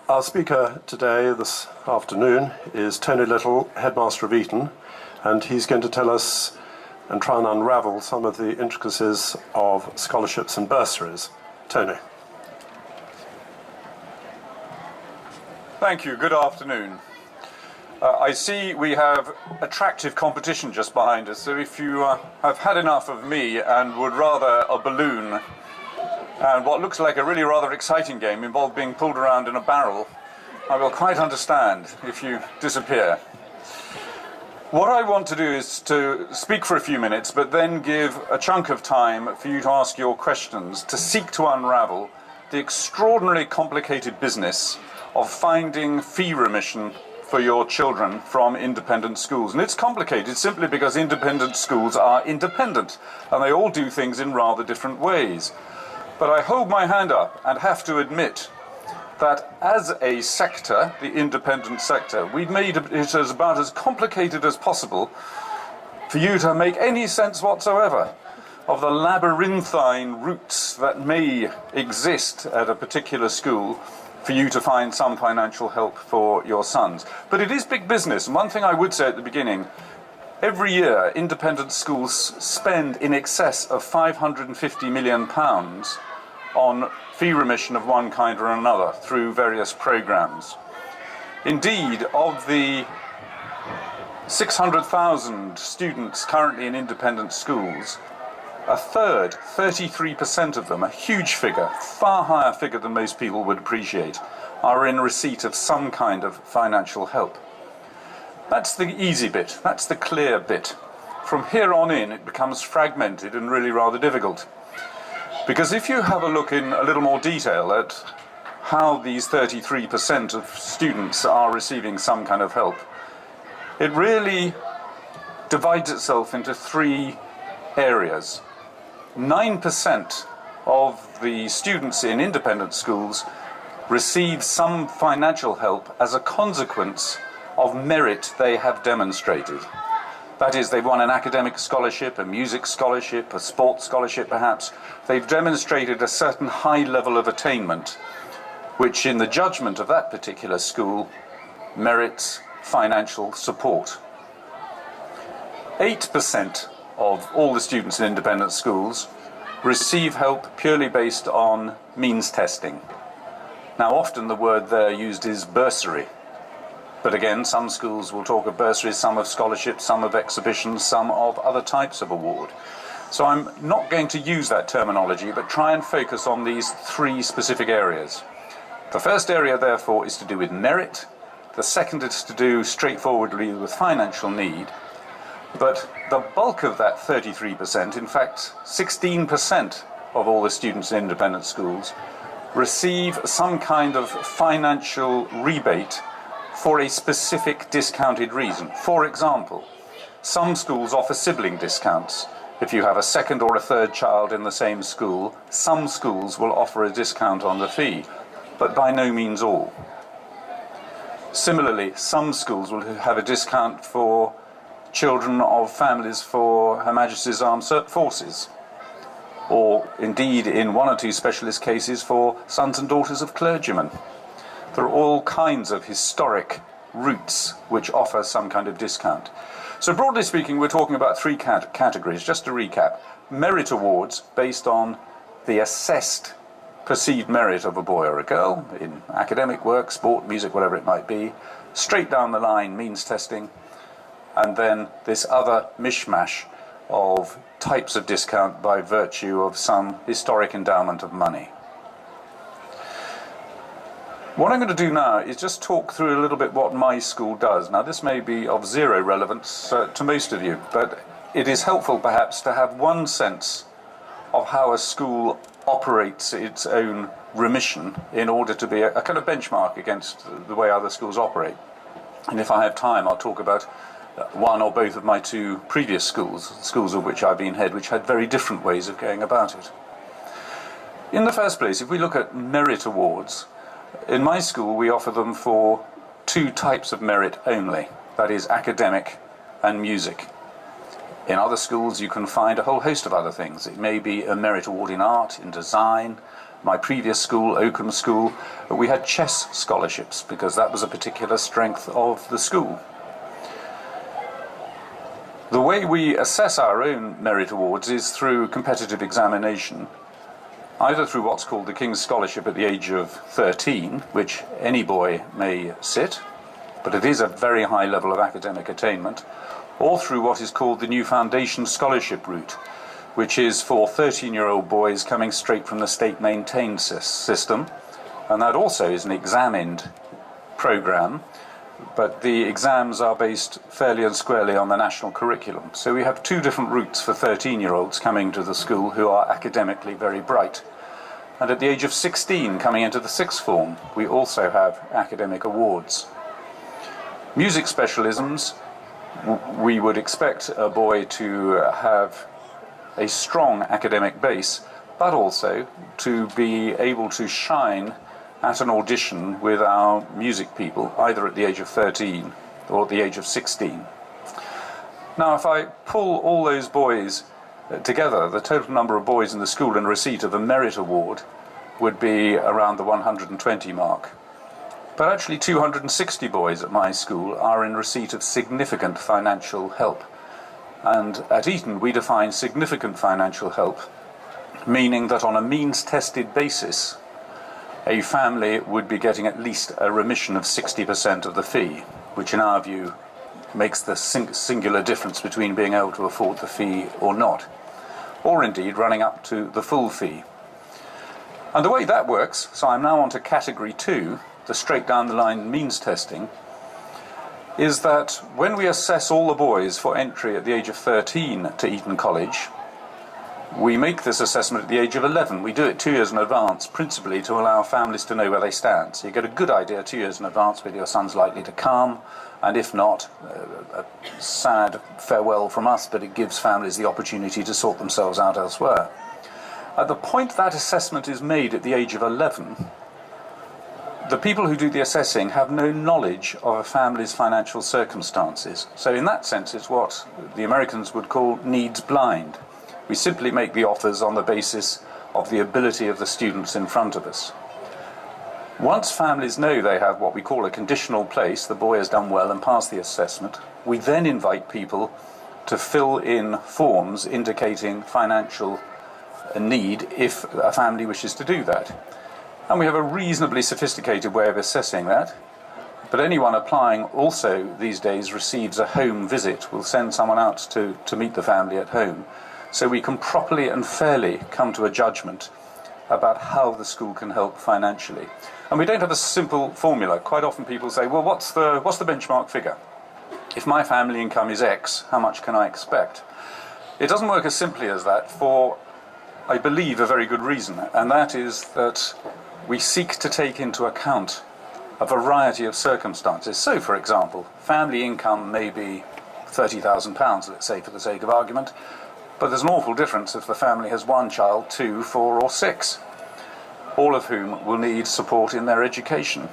Our speaker today, this afternoon, is Tony Little, headmaster of Eton, and he's going to tell us and try and unravel some of the intricacies of scholarships and bursaries. Tony. Thank you. Good afternoon. I see we have attractive competition just behind us, so if you have had enough of me and would rather a balloon and what looks like a really rather exciting game involved being pulled around in a barrel, I will quite understand if you disappear. What I want to do is to speak for a few minutes, but then give a chunk of time for you to ask your questions, to seek to unravel the extraordinarily complicated business of finding fee remission for your children from independent schools. And it's complicated simply because independent schools are independent, and they all do things in rather different ways. But I hold my hand up and have to admit that as a sector, the independent sector, we've made it as about as complicated as possible for you to make any sense whatsoever of the labyrinthine routes that may exist at a particular school for you to find some financial help for your sons. But it is big business, and one thing I would say at the beginning, every year independent schools spend in excess of £550 million on fee remission of one kind or another through various programmes. Indeed, of the 600,000 students currently in independent schools, a third, 33% of them, a huge figure, far higher figure than most people would appreciate, are in receipt of some kind of financial help. That's the easy bit, that's the clear bit. From here on in, it becomes fragmented and really rather difficult. Because if you have a look in a little more detail at how these 33% of students are receiving some kind of help, it really divides itself into three areas. 9% of the students in independent schools receive some financial help as a consequence of merit they have demonstrated. That is, they've won an academic scholarship, a music scholarship, a sports scholarship perhaps. They've demonstrated a certain high level of attainment, which in the judgment of that particular school merits financial support. 8% of all the students in independent schools receive help purely based on means testing. Now, often the word there used is bursary. But again, some schools will talk of bursaries, some of scholarships, some of exhibitions, some of other types of award. So I'm not going to use that terminology, but try and focus on these three specific areas. The first area, therefore, is to do with merit. The second is to do straightforwardly with financial need. But the bulk of that 33%, in fact 16% of all the students in independent schools, receive some kind of financial rebate for a specific discounted reason. For example, some schools offer sibling discounts. If you have a second or a third child in the same school, some schools will offer a discount on the fee, but by no means all. Similarly, some schools will have a discount for children of families for Her Majesty's Armed Forces, or indeed in one or two specialist cases for sons and daughters of clergymen. There are all kinds of historic routes which offer some kind of discount. So broadly speaking, we're talking about three categories. Just to recap: merit awards based on the assessed perceived merit of a boy or a girl in academic work, sport, music, whatever it might be. Straight down the line, means testing. And then this other mishmash of types of discount by virtue of some historic endowment of money. What I'm going to do now is just talk through a little bit what my school does. Now, this may be of zero relevance to most of you, but it is helpful perhaps to have one sense of how a school operates its own remission in order to be a kind of benchmark against the way other schools operate. And if I have time, I'll talk about one or both of my two previous schools of which I've been head, which had very different ways of going about it. In the first place, if we look at merit awards, in my school we offer them for two types of merit only, that is academic and music. In other schools you can find a whole host of other things. It may be a merit award in art, in design, my previous school, Oakham School, we had chess scholarships because that was a particular strength of the school. The way we assess our own merit awards is through competitive examination, either through what's called the King's Scholarship at the age of 13, which any boy may sit, but it is a very high level of academic attainment, or through what is called the New Foundation Scholarship route, which is for 13-year-old boys coming straight from the state-maintained system, and that also is an examined program, but the exams are based fairly and squarely on the national curriculum. So we have two different routes for 13-year-olds coming to the school who are academically very bright. And at the age of 16, coming into the sixth form, we also have academic awards. Music specialisms, we would expect a boy to have a strong academic base, but also to be able to shine at an audition with our music people, either at the age of 13 or at the age of 16. Now, if I pull all those boys together, the total number of boys in the school in receipt of a merit award would be around the 120 mark. But actually 260 boys at my school are in receipt of significant financial help. And at Eton we define significant financial help, meaning that on a means-tested basis, a family would be getting at least a remission of 60% of the fee, which in our view makes the singular difference between being able to afford the fee or not, or indeed running up to the full fee. And the way that works, so I'm now on to category 2, the straight down the line means testing, is that when we assess all the boys for entry at the age of 13 to Eton College, we make this assessment at the age of 11. We do it 2 years in advance, principally to allow families to know where they stand. So you get a good idea 2 years in advance whether your son's likely to come, and if not, a sad farewell from us, but it gives families the opportunity to sort themselves out elsewhere. At the point that assessment is made at the age of 11, the people who do the assessing have no knowledge of a family's financial circumstances. So in that sense, it's what the Americans would call needs blind. We simply make the offers on the basis of the ability of the students in front of us. Once families know they have what we call a conditional place, the boy has done well and passed the assessment, we then invite people to fill in forms indicating financial need if a family wishes to do that. And we have a reasonably sophisticated way of assessing that. But anyone applying also these days receives a home visit. We'll send someone out to meet the family at home. So we can properly and fairly come to a judgment about how the school can help financially. And we don't have a simple formula. Quite often people say, well, what's the benchmark figure? If my family income is X, how much can I expect? It doesn't work as simply as that for, I believe, a very good reason. And that is that we seek to take into account a variety of circumstances. So, for example, family income may be £30,000, let's say, for the sake of argument, but there's an awful difference if the family has 1 child, 2, 4 or 6, all of whom will need support in their education.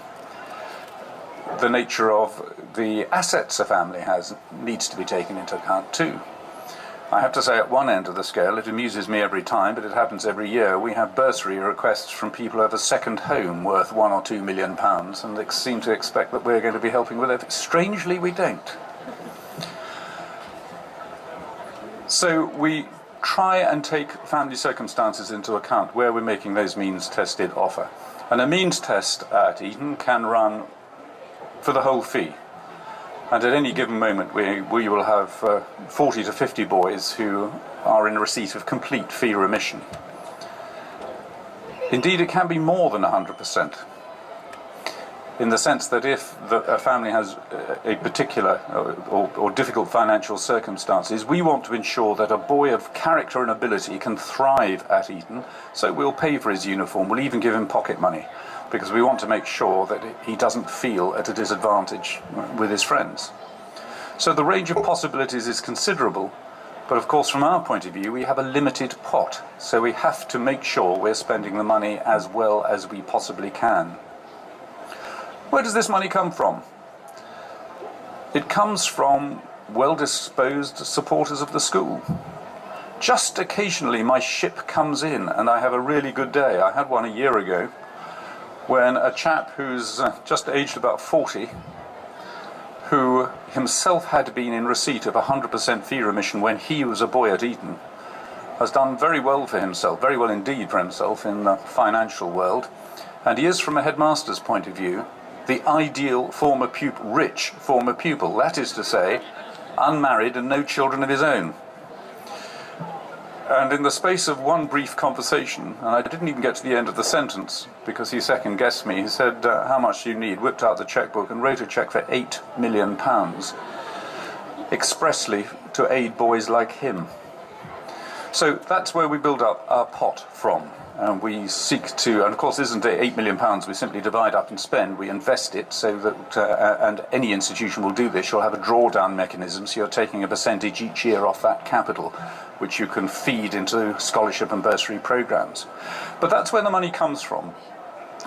The nature of the assets a family has needs to be taken into account too. I have to say, at one end of the scale, it amuses me every time, but it happens every year, we have bursary requests from people who have a second home worth £1 or £2 million, and they seem to expect that we're going to be helping with it. Strangely, we don't. So we try and take family circumstances into account where we're making those means-tested offer. And a means test at Eton can run for the whole fee. And at any given moment, we will have 40 to 50 boys who are in receipt of complete fee remission. Indeed, it can be more than 100%, in the sense that if a family has a particular or difficult financial circumstances, we want to ensure that a boy of character and ability can thrive at Eton, so we'll pay for his uniform, we'll even give him pocket money, because we want to make sure that he doesn't feel at a disadvantage with his friends. So the range of possibilities is considerable, but of course from our point of view we have a limited pot, so we have to make sure we're spending the money as well as we possibly can. Where does this money come from? It comes from well-disposed supporters of the school. just occasionally my ship comes in and I have a really good day. I had one a year ago when a chap who's just aged about 40, who himself had been in receipt of 100% fee remission when he was a boy at Eton, has done very well for himself, very well indeed for himself in the financial world. And he is, from a headmaster's point of view, the ideal former pupil, rich former pupil. That is to say, unmarried and no children of his own. And in the space of one brief conversation, and I didn't even get to the end of the sentence because he second-guessed me, he said, how much do you need? Whipped out the chequebook and wrote a cheque for £8 million expressly to aid boys like him. So that's where we build up our pot from. And we seek to, and of course isn't it £8 million we simply divide up and spend, we invest it so that, and any institution will do this, you'll have a drawdown mechanism, so you're taking a percentage each year off that capital, which you can feed into scholarship and bursary programs. But that's where the money comes from.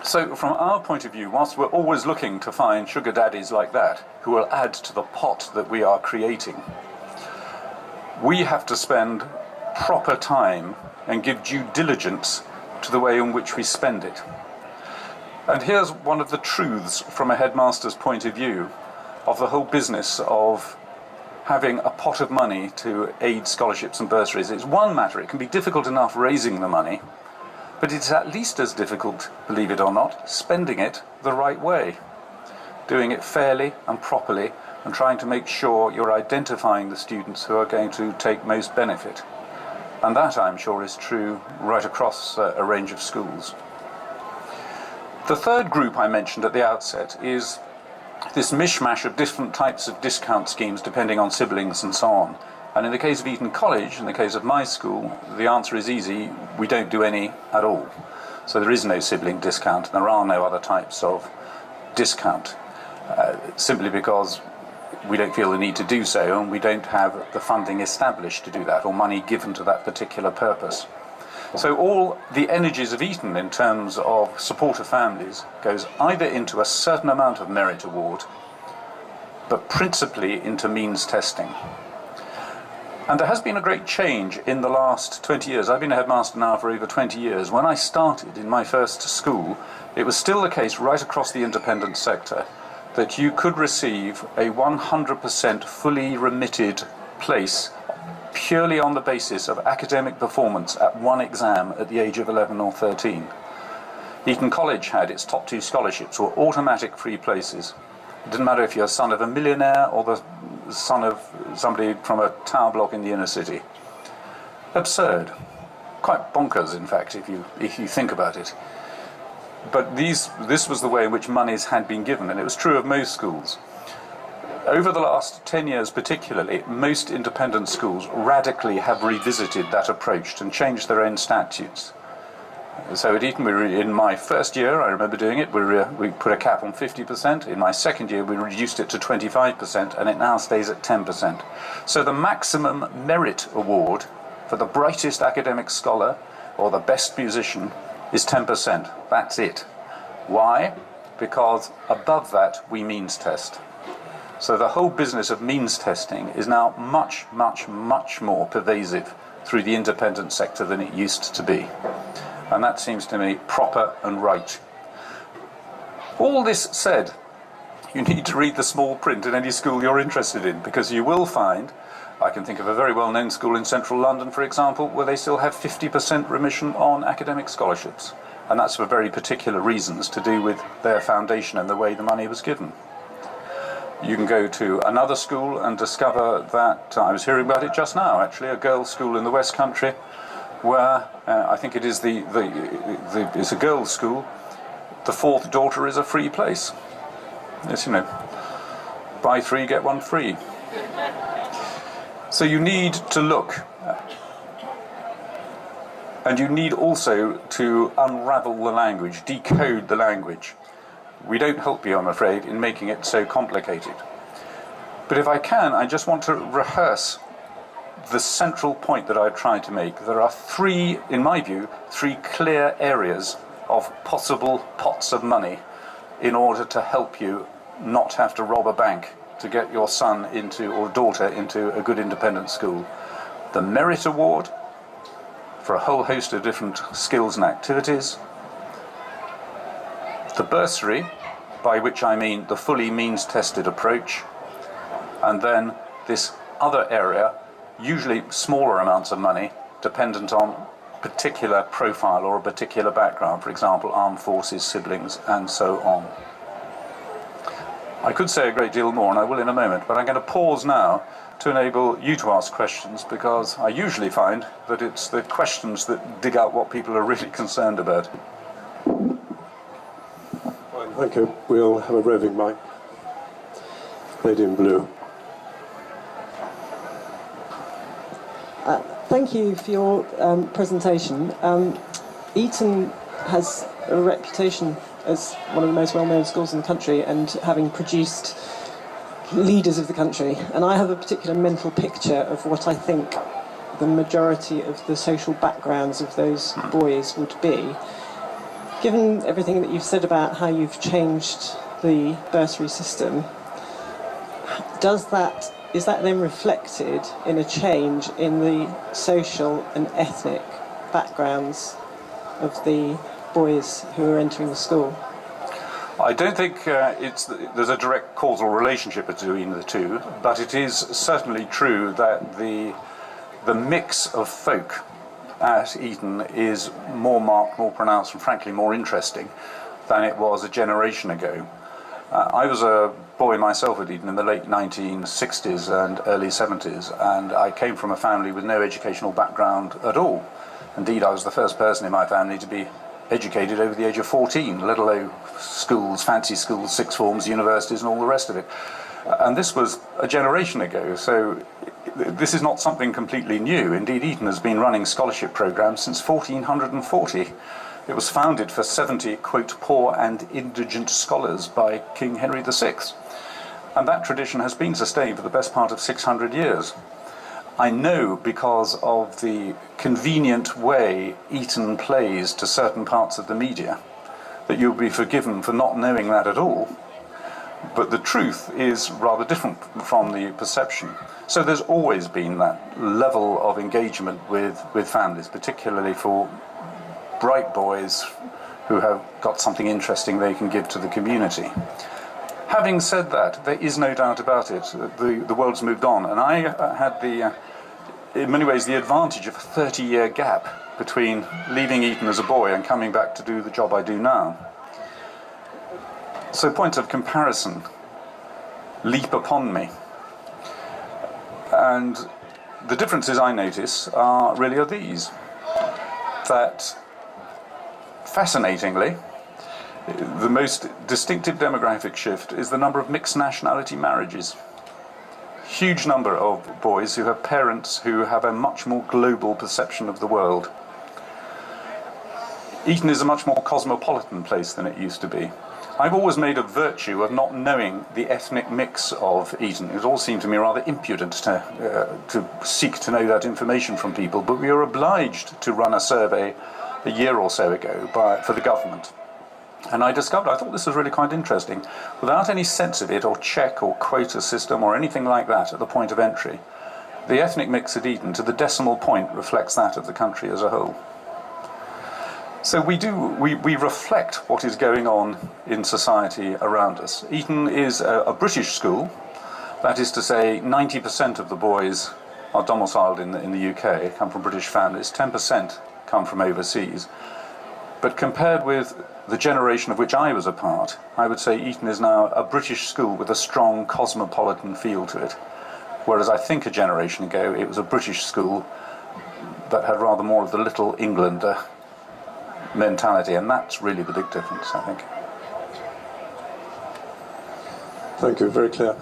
So from our point of view, whilst we're always looking to find sugar daddies like that, who will add to the pot that we are creating, we have to spend proper time and give due diligence to the way in which we spend it. And here's one of the truths from a headmaster's point of view of the whole business of having a pot of money to aid scholarships and bursaries. It's one matter, it can be difficult enough raising the money, but it's at least as difficult, believe it or not, spending it the right way, doing it fairly and properly, and trying to make sure you're identifying the students who are going to take most benefit. And that, I'm sure, is true right across a range of schools. The third group I mentioned at the outset is this mishmash of different types of discount schemes depending on siblings and so on. And in the case of Eton College, in the case of my school, the answer is easy: we don't do any at all. So there is no sibling discount, and there are no other types of discount, simply because we don't feel the need to do so, and we don't have the funding established to do that, or money given to that particular purpose. So all the energies of Eton in terms of support of families goes either into a certain amount of merit award, but principally into means testing. And there has been a great change in the last 20 years. I've been a headmaster now for over 20 years. When I started in my first school, it was still the case right across the independent sector that you could receive a 100% fully remitted place purely on the basis of academic performance at one exam at the age of 11 or 13. Eton College had its top 2 scholarships were automatic free places. It didn't matter if you're a son of a millionaire or the son of somebody from a tower block in the inner city. Absurd. Quite bonkers, in fact, if you think about it. But this was the way in which monies had been given, and it was true of most schools. Over the last 10 years particularly, most independent schools radically have revisited that approach and changed their own statutes. So at Eton, in my first year, I remember doing it, we put a cap on 50%. In my second year, we reduced it to 25%, and it now stays at 10%. So the maximum merit award for the brightest academic scholar or the best musician is 10%. That's it. Why? Because above that, we means test. So the whole business of means testing is now much, much, much more pervasive through the independent sector than it used to be. And that seems to me proper and right. All this said, you need to read the small print in any school you're interested in, because you will find, I can think of a very well-known school in central London, for example, where they still have 50% remission on academic scholarships. And that's for very particular reasons to do with their foundation and the way the money was given. You can go to another school and discover that, I was hearing about it just now actually, a girls' school in the West Country, where I think it is it's a girls' school, the 4th daughter is a free place. Yes, buy 3, get 1 free. So you need to look, and you need also to unravel the language, decode the language. We don't help you, I'm afraid, in making it so complicated. But if I can, I just want to rehearse the central point that I've tried to make. There are in my view, three clear areas of possible pots of money in order to help you not have to rob a bank to get your son or daughter into a good independent school. The merit award, for a whole host of different skills and activities. The bursary, by which I mean the fully means-tested approach, and then this other area, usually smaller amounts of money, dependent on particular profile or a particular background, for example, armed forces, siblings, and so on. I could say a great deal more, and I will in a moment, but I'm going to pause now to enable you to ask questions, because I usually find that it's the questions that dig out what people are really concerned about. Fine, thank you. We'll have a roving mic. Lady in blue. Thank you for your presentation. Eton has a reputation as one of the most well-known schools in the country and having produced leaders of the country. And I have a particular mental picture of what I think the majority of the social backgrounds of those boys would be. Given everything that you've said about how you've changed the bursary system, is that then reflected in a change in the social and ethnic backgrounds of the boys who are entering the school? I don't think there's a direct causal relationship between the two, but it is certainly true that the mix of folk at Eton is more marked, more pronounced, and frankly more interesting than it was a generation ago. I was a boy myself at Eton in the late 1960s and early 70s, and I came from a family with no educational background at all. Indeed, I was the first person in my family to be educated over the age of 14, let alone schools, fancy schools, sixth forms, universities, and all the rest of it. And this was a generation ago, so this is not something completely new. Indeed, Eton has been running scholarship programs since 1440. It was founded for 70, quote, poor and indigent scholars by King Henry VI. And that tradition has been sustained for the best part of 600 years. I know because of the convenient way Eton plays to certain parts of the media that you'll be forgiven for not knowing that at all. But the truth is rather different from the perception. So there's always been that level of engagement with families, particularly for bright boys who have got something interesting they can give to the community. Having said that, there is no doubt about it. The world's moved on, and I had in many ways, the advantage of a 30-year gap between leaving Eton as a boy and coming back to do the job I do now. So points of comparison leap upon me. And the differences I notice are these. That, fascinatingly, the most distinctive demographic shift is the number of mixed nationality marriages. Huge number of boys who have parents who have a much more global perception of the world. Eton is a much more cosmopolitan place than it used to be. I've always made a virtue of not knowing the ethnic mix of Eton. It all seemed to me rather impudent to seek to know that information from people, but we were obliged to run a survey a year or so ago for the government. And I thought this was really quite interesting. Without any sense of it, or check, or quota system, or anything like that at the point of entry, the ethnic mix at Eton, to the decimal point, reflects that of the country as a whole. So we reflect what is going on in society around us. Eton is a British school. That is to say, 90% of the boys are domiciled in the UK, come from British families, 10% come from overseas. But compared with the generation of which I was a part, I would say Eton is now a British school with a strong cosmopolitan feel to it. Whereas I think a generation ago it was a British school that had rather more of the Little Englander mentality, and that's really the big difference, I think. Thank you, very clear.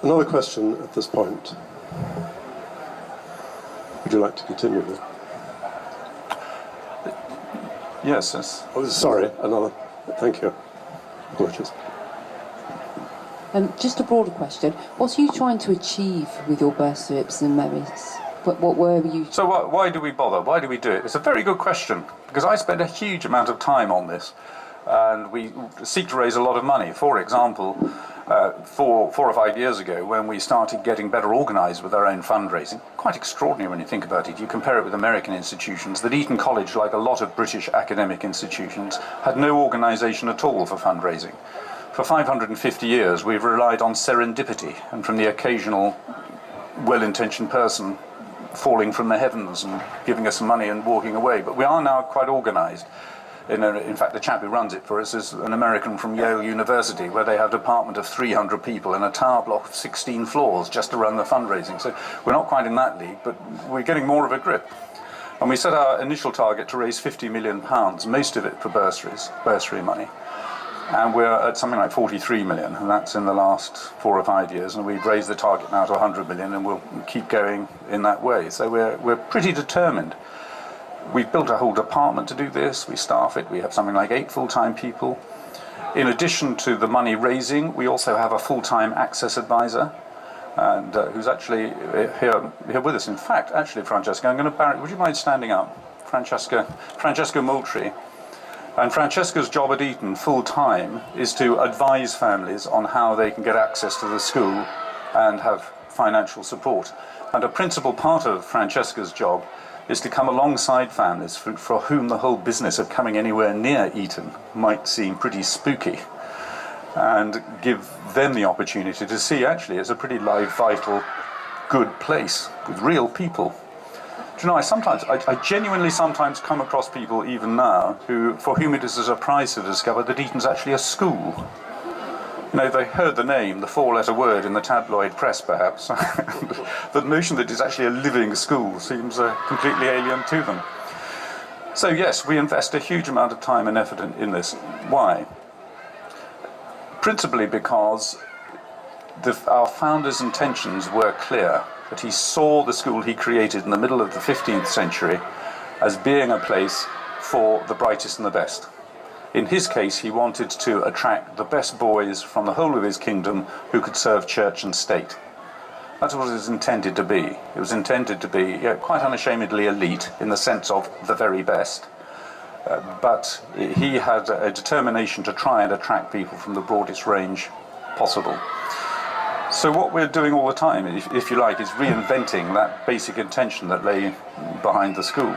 Another question at this point. Would you like to continue? Yes. Oh, sorry, another. Thank you. Apologies. Just a broader question. What are you trying to achieve with your bursaries and merits? What were you... So why do we bother? Why do we do it? It's a very good question, because I spend a huge amount of time on this, and we seek to raise a lot of money. For example, 4 or 5 years ago, when we started getting better organised with our own fundraising. Quite extraordinary when you think about it. You compare it with American institutions. That Eton College, like a lot of British academic institutions, had no organisation at all for fundraising. For 550 years, we've relied on serendipity and from the occasional well-intentioned person falling from the heavens and giving us some money and walking away. But we are now quite organised. In fact, the chap who runs it for us is an American from Yale University, where they have a department of 300 people in a tower block of 16 floors just to run the fundraising. So we're not quite in that league, but we're getting more of a grip. And we set our initial target to raise £50 million, most of it for bursary money. And we're at something like 43 million, and that's in the last 4 or 5 years. And we've raised the target now to 100 million, and we'll keep going in that way. So we're pretty determined. We've built a whole department to do this. We staff it. We have something like 8 full-time people. In addition to the money raising, we also have a full-time access advisor, and who's actually here with us. In fact, actually, Francesca, I'm going to would you mind standing up? Francesca Moultrie. And Francesca's job at Eton, full-time, is to advise families on how they can get access to the school and have financial support. And a principal part of Francesca's job is to come alongside families for whom the whole business of coming anywhere near Eton might seem pretty spooky, and give them the opportunity to see actually it's a pretty live, vital, good place with real people. Do you know, I genuinely sometimes come across people even now for whom it is a surprise to discover that Eton's actually a school. You know, they heard the name, the 4-letter word in the tabloid press, perhaps. The notion that it's actually a living school seems completely alien to them. So yes, we invest a huge amount of time and effort in this. Why? Principally because our founder's intentions were clear, that he saw the school he created in the middle of the 15th century as being a place for the brightest and the best. In his case, he wanted to attract the best boys from the whole of his kingdom who could serve church and state. That's what it was intended to be. It was intended to be quite unashamedly elite in the sense of the very best. But he had a determination to try and attract people from the broadest range possible. So what we're doing all the time, if you like, is reinventing that basic intention that lay behind the school.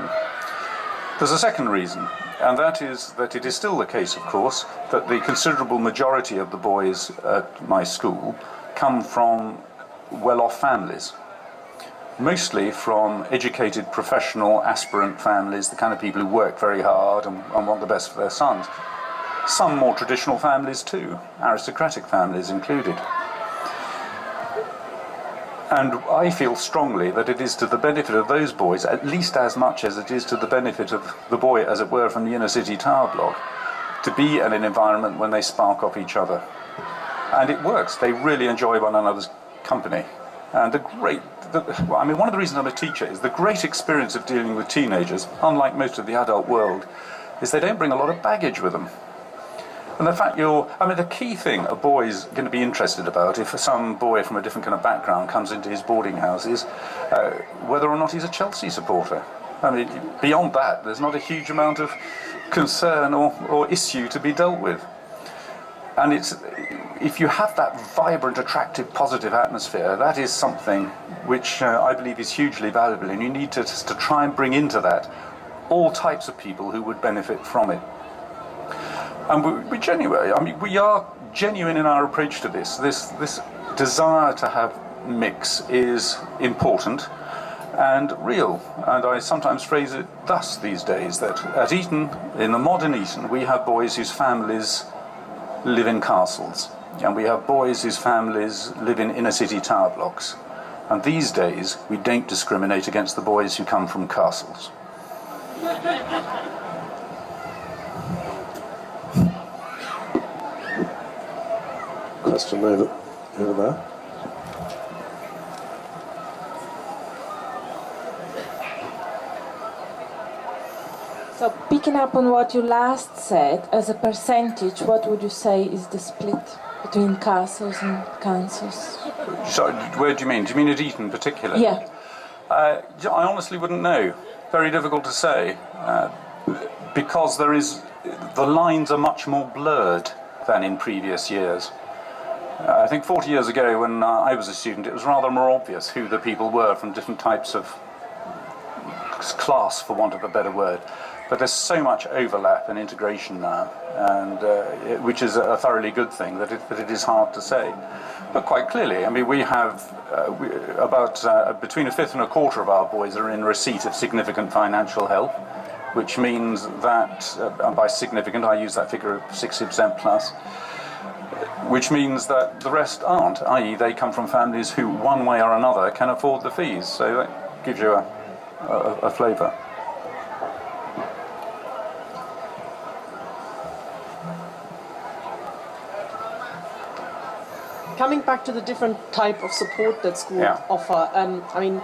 There's a second reason, and that is that it is still the case, of course, that the considerable majority of the boys at my school come from well-off families. Mostly from educated, professional, aspirant families, the kind of people who work very hard and want the best for their sons. Some more traditional families too, aristocratic families included. And I feel strongly that it is to the benefit of those boys, at least as much as it is to the benefit of the boy, as it were, from the inner city tower block, to be in an environment when they spark off each other. And it works. They really enjoy one another's company. And one of the reasons I'm a teacher is the great experience of dealing with teenagers, unlike most of the adult world, is they don't bring a lot of baggage with them. And the fact the key thing a boy's going to be interested about, if some boy from a different kind of background comes into his boarding house, is whether or not he's a Chelsea supporter. I mean, beyond that, there's not a huge amount of concern or issue to be dealt with. And if you have that vibrant, attractive, positive atmosphere, that is something which I believe is hugely valuable, and you need to try and bring into that all types of people who would benefit from it. And we are genuine in our approach to this. This desire to have mix is important and real. And I sometimes phrase it thus these days, that at Eton, in the modern Eton, we have boys whose families live in castles. And we have boys whose families live in inner city tower blocks. And these days, we don't discriminate against the boys who come from castles. Question over there. So picking up on what you last said, as a percentage, what would you say is the split between castles and councils? So, where do you mean? Do you mean at Eton particularly? Yeah. I honestly wouldn't know. Very difficult to say. Because the lines are much more blurred than in previous years. I think 40 years ago when I was a student, it was rather more obvious who the people were from different types of class, for want of a better word. But there's so much overlap and integration now, and which is a thoroughly good thing, that it is hard to say. But quite clearly, I mean, we have between a fifth and a quarter of our boys are in receipt of significant financial help, which means that, and by significant I use that figure of 60% plus, which means that the rest aren't, i.e. they come from families who, one way or another, can afford the fees. So that gives you a flavour. Coming back to the different type of support that schools offer, I mean,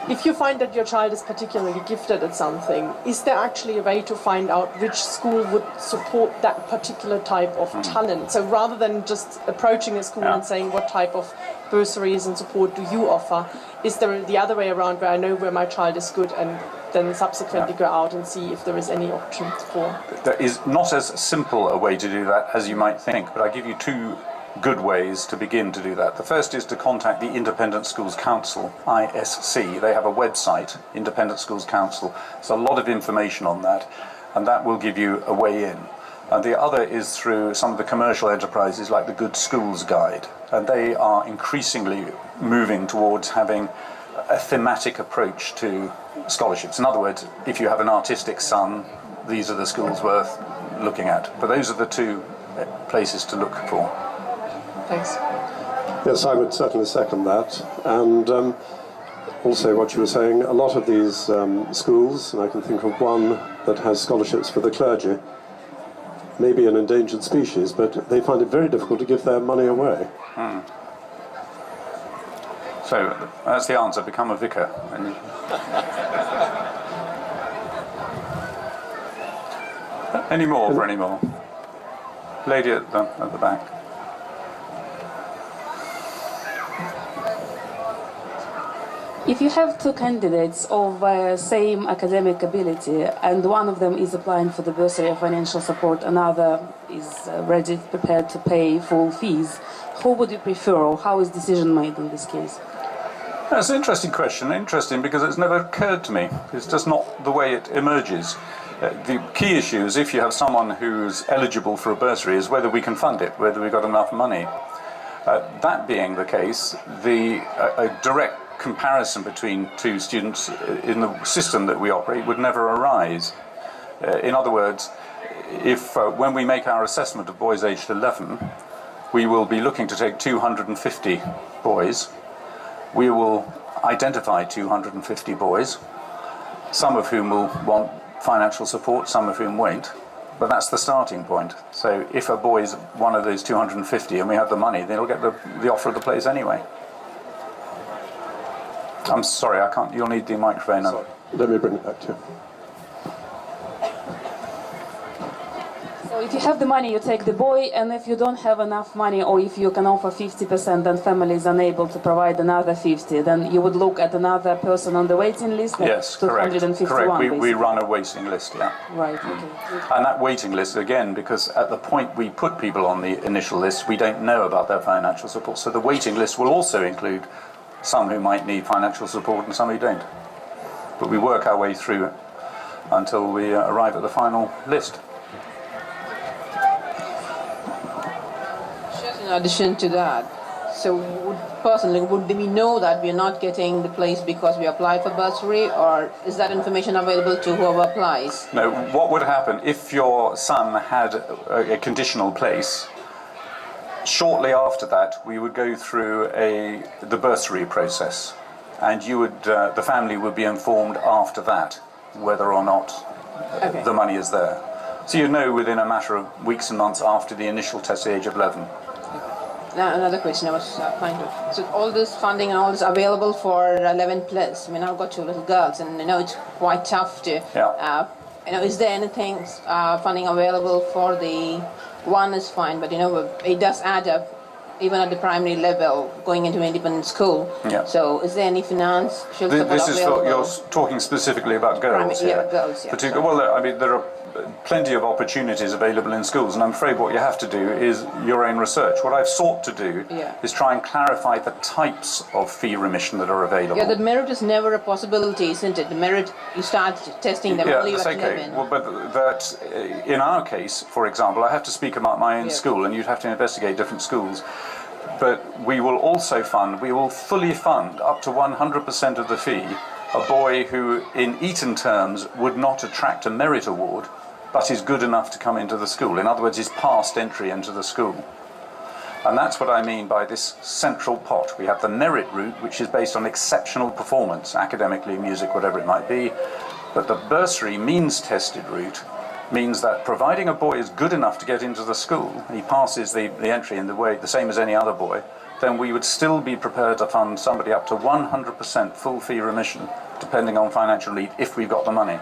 if you find that your child is particularly gifted at something, is there actually a way to find out which school would support that particular type of talent? So rather than just approaching a school and saying what type of bursaries and support do you offer, is there the other way around where I know where my child is good and then subsequently go out and see if there is any options for? There is not as simple a way to do that as you might think, but I give you two good ways to begin to do that. The first is to contact the Independent Schools Council, ISC. They have a website, Independent Schools Council. There's a lot of information on that, and that will give you a way in. And the other is through some of the commercial enterprises like the Good Schools Guide, and they are increasingly moving towards having a thematic approach to scholarships. In other words, if you have an artistic son, these are the schools worth looking at. But those are the two places to look for. Thanks. Yes, I would certainly second that. And also what you were saying, a lot of these schools, and I can think of one that has scholarships for the clergy, maybe an endangered species, but they find it very difficult to give their money away. So that's the answer, become a vicar. Any more for any more? Lady at the back. If you have two candidates of same academic ability and one of them is applying for the bursary of financial support, another is ready, prepared to pay full fees, who would you prefer, or how is decision made in this case? That's an interesting question. Interesting because it's never occurred to me. It's just not the way it emerges. The key issue is if you have someone who's eligible for a bursary is whether we can fund it, whether we've got enough money. That being the case, a direct comparison between two students in the system that we operate would never arise. In other words, if when we make our assessment of boys aged 11, we will be looking to take 250 boys. We will identify 250 boys, some of whom will want financial support, some of whom won't. But that's the starting point. So if a boy is one of those 250 and we have the money, then he'll get the offer of the place anyway. I'm sorry, I can't. You'll need the microphone. Sorry. Let me bring it back to you. So if you have the money, you take the boy, and if you don't have enough money, or if you can offer 50% and family is unable to provide another 50, then you would look at another person on the waiting list? Like yes, correct. 251, we run a waiting list, yeah. Right, okay. And that waiting list, again, because at the point we put people on the initial list, we don't know about their financial support. So the waiting list will also include some who might need financial support and some who don't. But we work our way through it until we arrive at the final list. Just in addition to that, so personally, would we know that we're not getting the place because we applied for bursary, or is that information available to whoever applies? No, what would happen if your son had a conditional place? Shortly after that, we would go through the bursary process, and the family would be informed after that whether or not the money is there. So you know within a matter of weeks and months after the initial test at the age of 11. Now another question I was applying to. So all this funding and all this available for 11 plus. I mean, I've got two little girls, and I know it's quite tough to. Yeah. Is there anything funding available for the one is fine, but it does add up even at the primary level going into independent school. Yeah. So is there any financial support This is available? you're talking specifically about girls here. Yeah, girls, yeah. Well, I mean, there are plenty of opportunities available in schools, and I'm afraid what you have to do is your own research. What I've sought to do is try and clarify the types of fee remission that are available. Yeah, the merit is never a possibility, isn't it? The merit, you start testing them only that's at okay. 11. Well, but that, in our case, for example, I have to speak about my own school, and you'd have to investigate different schools. But we will also we will fully fund up to 100% of the fee a boy who, in Eton terms, would not attract a merit award, but is good enough to come into the school. In other words, is past entry into the school. And that's what I mean by this central pot. We have the merit route, which is based on exceptional performance, academically, music, whatever it might be. But the bursary means-tested route means that providing a boy is good enough to get into the school, he passes the entry in the way the same as any other boy, then we would still be prepared to fund somebody up to 100% full fee remission, depending on financial need, if we've got the money.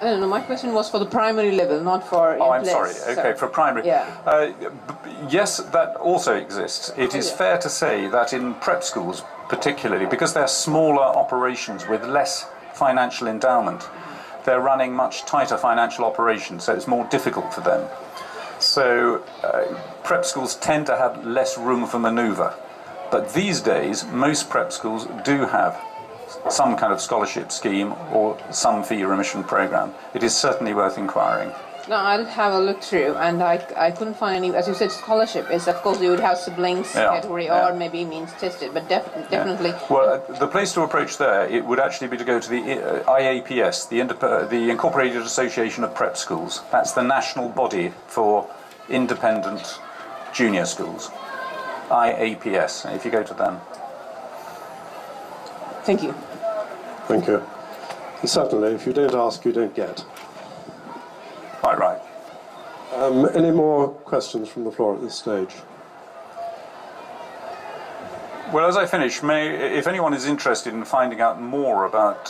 I don't know, my question was for the primary level, not for... Oh, I'm sorry. Okay, for primary. Yes, that also exists. It is fair to say that in prep schools, particularly, because they're smaller operations with less financial endowment, they're running much tighter financial operations, so it's more difficult for them. So prep schools tend to have less room for manoeuvre. But these days, most prep schools do have some kind of scholarship scheme or some fee remission program. It is certainly worth inquiring. No, I'll have a look through, and I couldn't find any. As you said, scholarship is, of course, you would have siblings category or maybe means tested, but definitely. Well, the place to approach there, it would actually be to go to the IAPS, the Incorporated Association of Prep Schools. That's the national body for independent junior schools. IAPS. If you go to them. Thank you. Thank you. Certainly, if you don't ask, you don't get. Quite right. Any more questions from the floor at this stage? Well, as I finish, if anyone is interested in finding out more about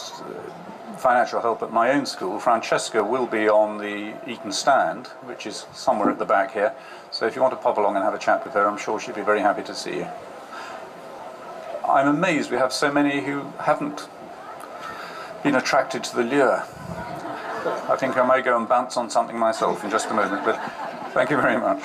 financial help at my own school, Francesca will be on the Eton stand, which is somewhere at the back here. So if you want to pop along and have a chat with her, I'm sure she'd be very happy to see you. I'm amazed we have so many who haven't been attracted to the lure. I think I may go and bounce on something myself in just a moment, but thank you very much.